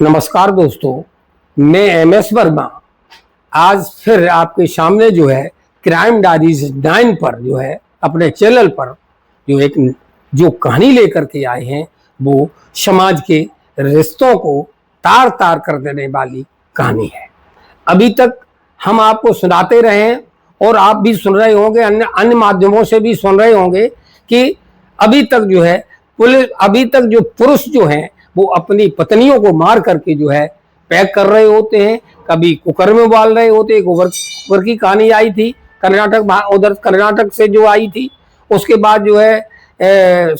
नमस्कार दोस्तों, मैं MS वर्मा आज फिर आपके सामने जो है क्राइम डायरीज 9 पर जो है अपने चैनल पर जो कहानी लेकर के आए हैं वो समाज के रिश्तों को तार तार कर देने वाली कहानी है। अभी तक हम आपको सुनाते रहे हैं और आप भी सुन रहे होंगे, अन्य माध्यमों से भी सुन रहे होंगे कि अभी तक जो पुरुष जो हैं वो अपनी पत्नियों को मार करके जो है पैक कर रहे होते हैं, कभी कुकर में उबाल रहे होते हैं। एक की कहानी आई थी कर्नाटक से जो आई थी। उसके बाद जो है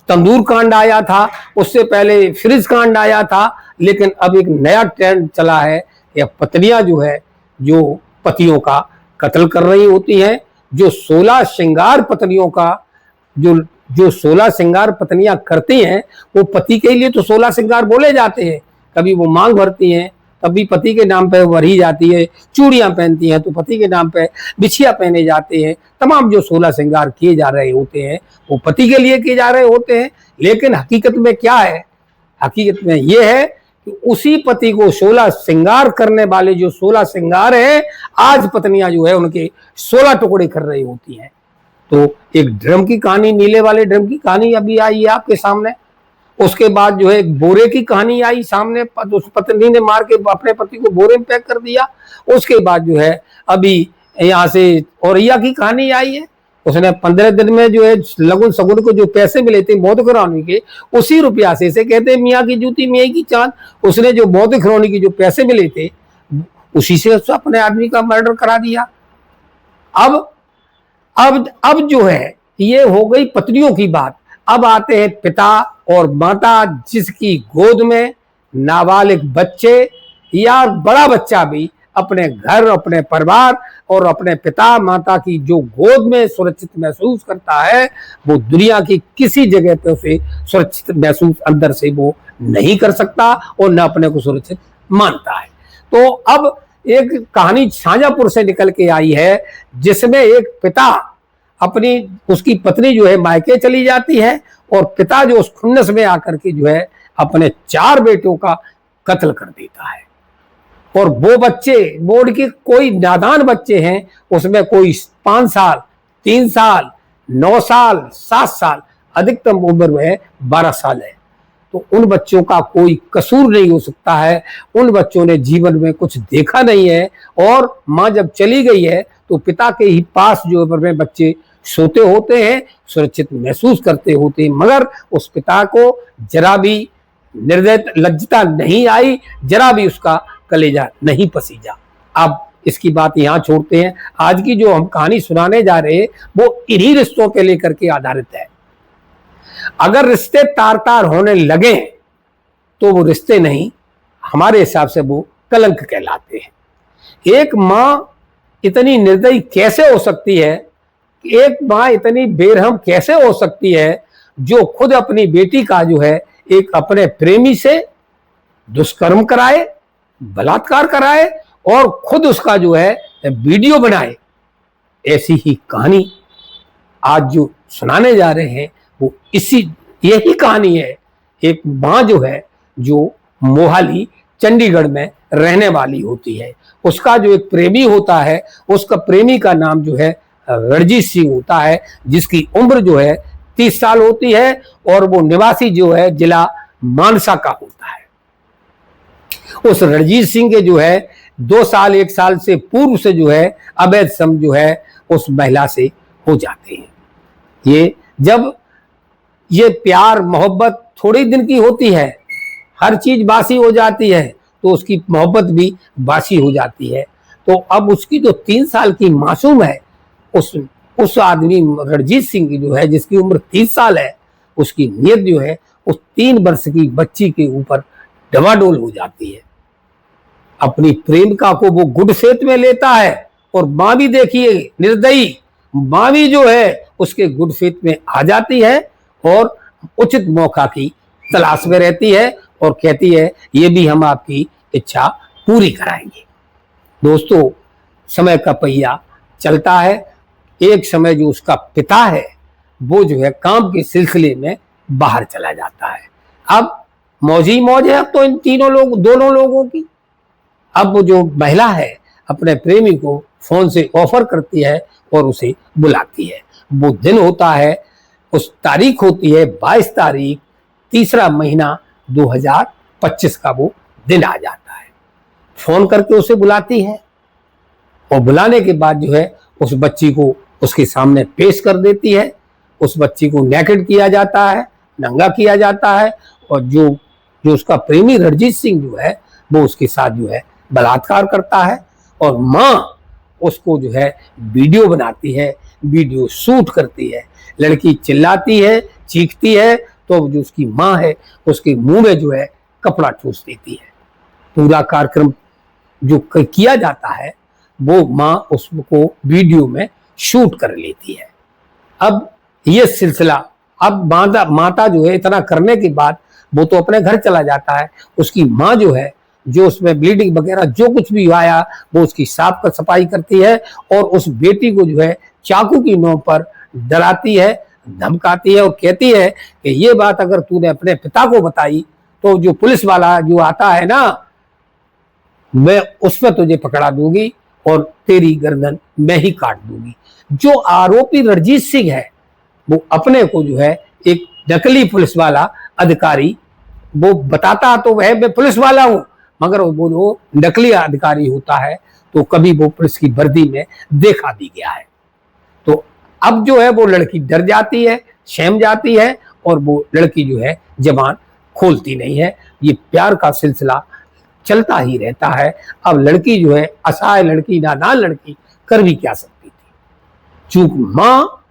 तंदूर कांड आया था, उससे पहले फ्रिज कांड आया था। लेकिन अब एक नया ट्रेंड चला है, यह पत्नियां जो है जो पतियों का कत्ल कर रही होती हैं। जो 16 श्रृंगार पत्नियों का जो 16 श्रृंगार पत्नियां करती हैं वो पति के लिए तो 16 श्रृंगार बोले जाते हैं। कभी वो मांग भरती हैं, कभी पति के नाम पे भरी जाती है, चूड़ियां पहनती हैं तो पति के नाम पे बिछिया पहने जाते हैं। तमाम जो 16 श्रृंगार किए जा रहे होते हैं वो पति के लिए किए जा रहे होते हैं। लेकिन हकीकत में क्या है? हकीकत में ये है कि उसी पति को 16 श्रृंगार करने वाले जो 16 श्रृंगार है, आज पत्नियां जो है उनके 16 टुकड़े कर रही होती हैं। तो एक ड्रम की कहानी, नीले वाले ड्रम की कहानी अभी आई है आपके सामने। उसके बाद जो है एक बोरे की कहानी आई सामने, उस पत्नी ने मार के अपने पति को बोरे में पैक कर दिया। उसके बाद जो है अभी यहाँ से औरैया की कहानी आई है। उसने 15 दिन में जो है लगुन सगुन को जो पैसे मिले थे बौद्ध खिलौने के, उसी रुपया से कहते हैं मियाँ की जूती मियाँ की चांद, उसने जो बौद्ध खिलौने की जो पैसे मिले थे उसी से अपने आदमी का मर्डर करा दिया। अब जो है ये हो गई पत्नियों की बात। अब आते हैं पिता और माता, जिसकी गोद में नाबालिग बच्चे या बड़ा बच्चा भी अपने घर, अपने परिवार और अपने पिता माता की जो गोद में सुरक्षित महसूस करता है, वो दुनिया की किसी जगह पे उसे सुरक्षित महसूस अंदर से वो नहीं कर सकता और न अपने को सुरक्षित मानता है। तो अब एक कहानी शाहजहांपुर से निकल के आई है, जिसमें एक पिता उसकी पत्नी जो है मायके चली जाती है और पिता जो उस खुन्नस में आकर के जो है अपने 4 बेटों का कत्ल कर देता है। और वो बच्चे बोर्ड के कोई नादान बच्चे हैं, उसमें कोई 5 साल, 3 साल, 9 साल, 7 साल, अधिकतम उम्र में 12 साल है। तो उन बच्चों का कोई कसूर नहीं हो सकता है। उन बच्चों ने जीवन में कुछ देखा नहीं है और माँ जब चली गई है तो पिता के ही पास जो बच्चे सोते होते हैं, सुरक्षित महसूस करते होते हैं। मगर उस पिता को जरा भी लज्जता नहीं आई, जरा भी उसका कलेजा नहीं पसीजा। अब इसकी बात यहाँ छोड़ते हैं। आज की जो हम कहानी सुनाने जा रहे हैं वो इन्हीं रिश्तों के लेकर के आधारित है। अगर रिश्ते तार तार होने लगे तो वो रिश्ते नहीं, हमारे हिसाब से वो कलंक कहलाते हैं। एक माँ इतनी निर्दयी कैसे हो सकती है, एक माँ इतनी बेरहम कैसे हो सकती है जो खुद अपनी बेटी का जो है एक अपने प्रेमी से दुष्कर्म कराए, बलात्कार कराए और खुद उसका जो है वीडियो बनाए। ऐसी ही कहानी आज जो सुनाने जा रहे हैं वो यही कहानी है। एक माँ जो है जो मोहाली चंडीगढ़ में रहने वाली होती है, उसका जो एक प्रेमी होता है, उसका प्रेमी का नाम जो है रणजीत सिंह होता है, जिसकी उम्र जो है 30 साल होती है और वो निवासी जो है जिला मानसा का होता है। उस रणजीत सिंह के जो है 2 साल 1 साल से पूर्व से जो है अवैध संबंध जो है उस महिला से हो जाते हैं। जब ये प्यार मोहब्बत थोड़ी दिन की होती है, हर चीज बासी हो जाती है, तो उसकी मोहब्बत भी बासी हो जाती है। तो अब उसकी जो 3 साल की मासूम है, उस आदमी रणजीत सिंह की जो है जिसकी उम्र 30 साल है, उसकी नीयत जो है उस 3 वर्ष की बच्ची के ऊपर डवाडोल हो जाती है। अपनी प्रेमिका को वो गुड फेथ में लेता है और माँ भी देखिए निर्दयी माँ भी जो है उसके गुड फेथ में आ जाती है और उचित मौका की तलाश में रहती है और कहती है ये भी हम आपकी इच्छा पूरी कराएंगे। दोस्तों, समय का पहिया चलता है। एक समय जो उसका पिता है वो जो है काम के सिलसिले में बाहर चला जाता है। अब मौज ही मौज है अब तो इन दोनों लोगों की। अब वो जो महिला है अपने प्रेमी को फोन से ऑफर करती है और उसे बुलाती है। वो दिन होता है, उस तारीख होती है 22 तारीख, तीसरा महीना 2025 का वो दिन आ जाता है। फोन करके उसे बुलाती है और बुलाने के बाद जो है उस बच्ची को उसके सामने पेश कर देती है। उस बच्ची को नेकेड किया जाता है, नंगा किया जाता है और जो जो उसका प्रेमी रणजीत सिंह जो है वो उसके साथ जो है बलात्कार करता है। और माँ उसको जो है वीडियो बनाती है, वीडियो शूट करती है। लड़की चिल्लाती है, चीखती है तो जो उसकी माँ है उसके मुंह में जो है कपड़ा ठूस देती है। पूरा कार्यक्रम जो किया जाता है वो माँ उसको वीडियो में शूट कर लेती है। अब ये सिलसिला, अब माता जो है इतना करने के बाद वो तो अपने घर चला जाता है। उसकी माँ जो है, जो उसमें ब्लीडिंग वगैरह जो कुछ भी आया वो उसकी साफ कर सफाई करती है और उस बेटी को जो है चाकू की नोक पर डराती है, धमकाती है और कहती है कि ये बात अगर तूने अपने पिता को बताई तो जो पुलिस वाला जो आता है ना, मैं उसमें तुझे पकड़ा दूंगी और तेरी गर्दन मैं ही काट दूंगी। जो आरोपी रणजीत सिंह है वो अपने को जो है एक नकली पुलिस वाला अधिकारी, वो बताता तो वह मैं पुलिस वाला हूं, मगर वो नकली अधिकारी होता है। तो कभी वो पुलिस की वर्दी में देखा भी गया है। तो अब जो है वो लड़की डर जाती है, सहम जाती है और वो लड़की जो है जबान खोलती नहीं है। ये प्यार का सिलसिला चलता ही रहता है। अब लड़की जो है असहाय लड़की, नादान लड़की कर भी क्या सकती थी। चूंकि माँ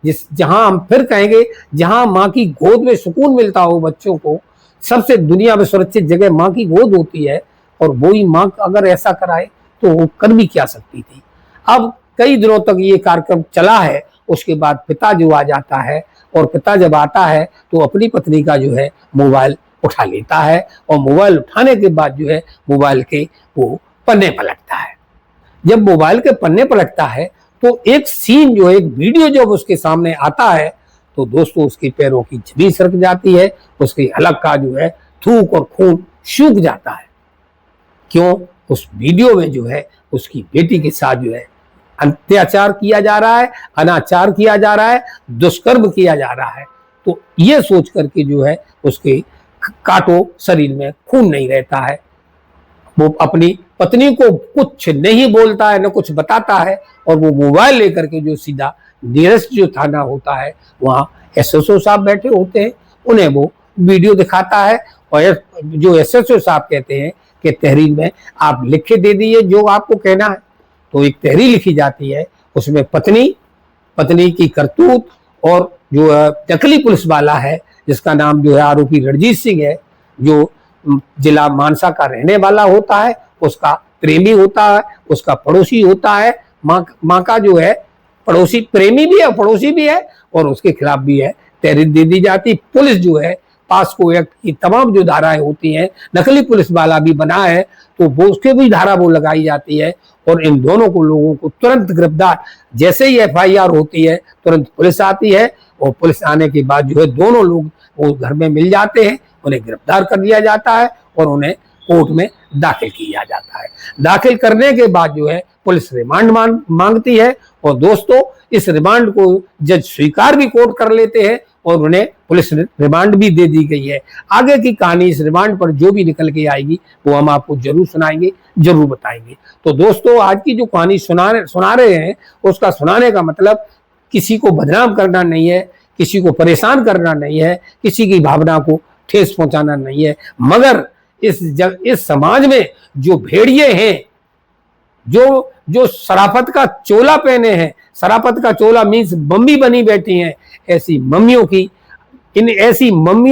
जहां हम फिर कहेंगे, जहां माँ की गोद में सुकून मिलता हो बच्चों को, सबसे दुनिया में सुरक्षित जगह माँ की गोद होती है और वही माँ अगर ऐसा कराए तो वो कर भी क्या सकती थी। अब कई दिनों तक ये कार्यक्रम चला है। उसके बाद पिता जो आ जाता है और पिता जब आता है तो अपनी पत्नी का जो है मोबाइल उठा लेता है और मोबाइल उठाने के बाद जो है मोबाइल के वो पन्ने पलटता है। जब मोबाइल के पन्ने पलटता है तो एक सीन जो है, एक वीडियो जब उसके सामने आता है तो दोस्तों उसके पैरों की जमीन सरक जाती है, उसकी हलक का जो है थूक और खून सूख जाता है। क्यों? उस वीडियो में जो है उसकी बेटी के साथ जो है अत्याचार किया जा रहा है, अनाचार किया जा रहा है, दुष्कर्म किया जा रहा है। तो ये सोच करके जो है उसके काटो शरीर में खून नहीं रहता है। वो अपनी पत्नी को कुछ नहीं बोलता है, न कुछ बताता है और वो मोबाइल लेकर के जो सीधा नियरेस्ट जो थाना होता है वहाँ एसएसओ साहब बैठे होते हैं, उन्हें वो वीडियो दिखाता है और जो एसएसओ साहब कहते हैं कि तहरीर में आप लिख के दे दीजिए जो आपको कहना है। तो एक तहरीर लिखी जाती है, उसमें पत्नी की करतूत और जो नकली पुलिस वाला है जिसका नाम जो है आरोपी रणजीत सिंह है, जो जिला मानसा का रहने वाला होता है, उसका प्रेमी होता है, उसका पड़ोसी होता है, माँ का जो है पड़ोसी, प्रेमी भी है पड़ोसी भी है और उसके खिलाफ भी है तहरीर दे दी जाती। पुलिस जो है पास्को एक्ट की तमाम जो धाराएं होती हैं, नकली पुलिस वाला भी बना है तो वो उसके भी धारा वो लगाई जाती है और इन दोनों को लोगों को तुरंत गिरफ्तार, जैसे ही एफआईआर होती है तुरंत पुलिस आती है और पुलिस आने के बाद जो है दोनों लोग वो घर में मिल जाते हैं, उन्हें गिरफ्तार कर लिया जाता है और उन्हें कोर्ट में दाखिल किया जाता है। दाखिल करने के बाद जो है पुलिस रिमांड मांगती है और दोस्तों इस रिमांड को जज स्वीकार भी कोर्ट कर लेते हैं और उन्हें पुलिस रिमांड भी दे दी गई है। आगे की कहानी इस रिमांड पर जो भी निकल के आएगी वो हम आपको जरूर सुनाएंगे, जरूर बताएंगे। तो दोस्तों आज की जो कहानी सुना रहे हैं उसका सुनाने का मतलब किसी को बदनाम करना नहीं है, किसी को परेशान करना नहीं है, किसी की भावना को ठेस पहुंचाना नहीं है, मगर इस समाज में जो भेड़िए हैं, जो शराफत का चोला पहने हैं, शराफत का चोला मीन्स मम्मी बनी बैठी हैं, ऐसी मम्मियों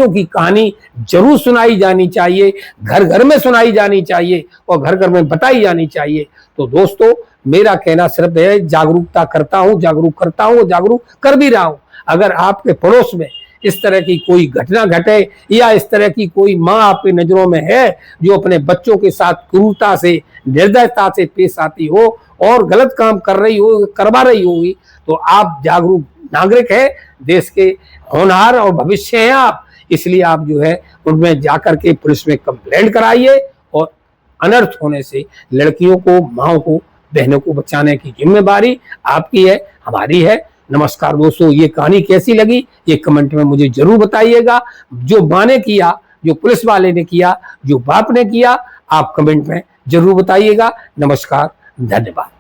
की कहानी जरूर सुनाई जानी चाहिए, घर घर में सुनाई जानी चाहिए और घर घर में बताई जानी चाहिए। तो दोस्तों मेरा कहना सिर्फ है जागरूक करता हूं, जागरूक कर भी रहा हूं। अगर आपके पड़ोस में इस तरह की कोई घटना घटे या इस तरह की कोई माँ आपकी नजरों में है जो अपने बच्चों के साथ क्रूरता से, निर्दयता से पेश आती हो और गलत काम करवा रही होगी, तो आप जागरूक नागरिक है, देश के होनहार और भविष्य हैं आप। इसलिए आप जो है उनमें जाकर के पुलिस में कंप्लेंट कराइए और अनर्थ होने से लड़कियों को, माओ को, बहनों को बचाने की जिम्मेदारी आपकी है, हमारी है। नमस्कार दोस्तों, ये कहानी कैसी लगी ये कमेंट में मुझे जरूर बताइएगा। जो मां ने किया, जो पुलिस वाले ने किया, जो बाप ने किया, आप कमेंट में जरूर बताइएगा। नमस्कार, धन्यवाद।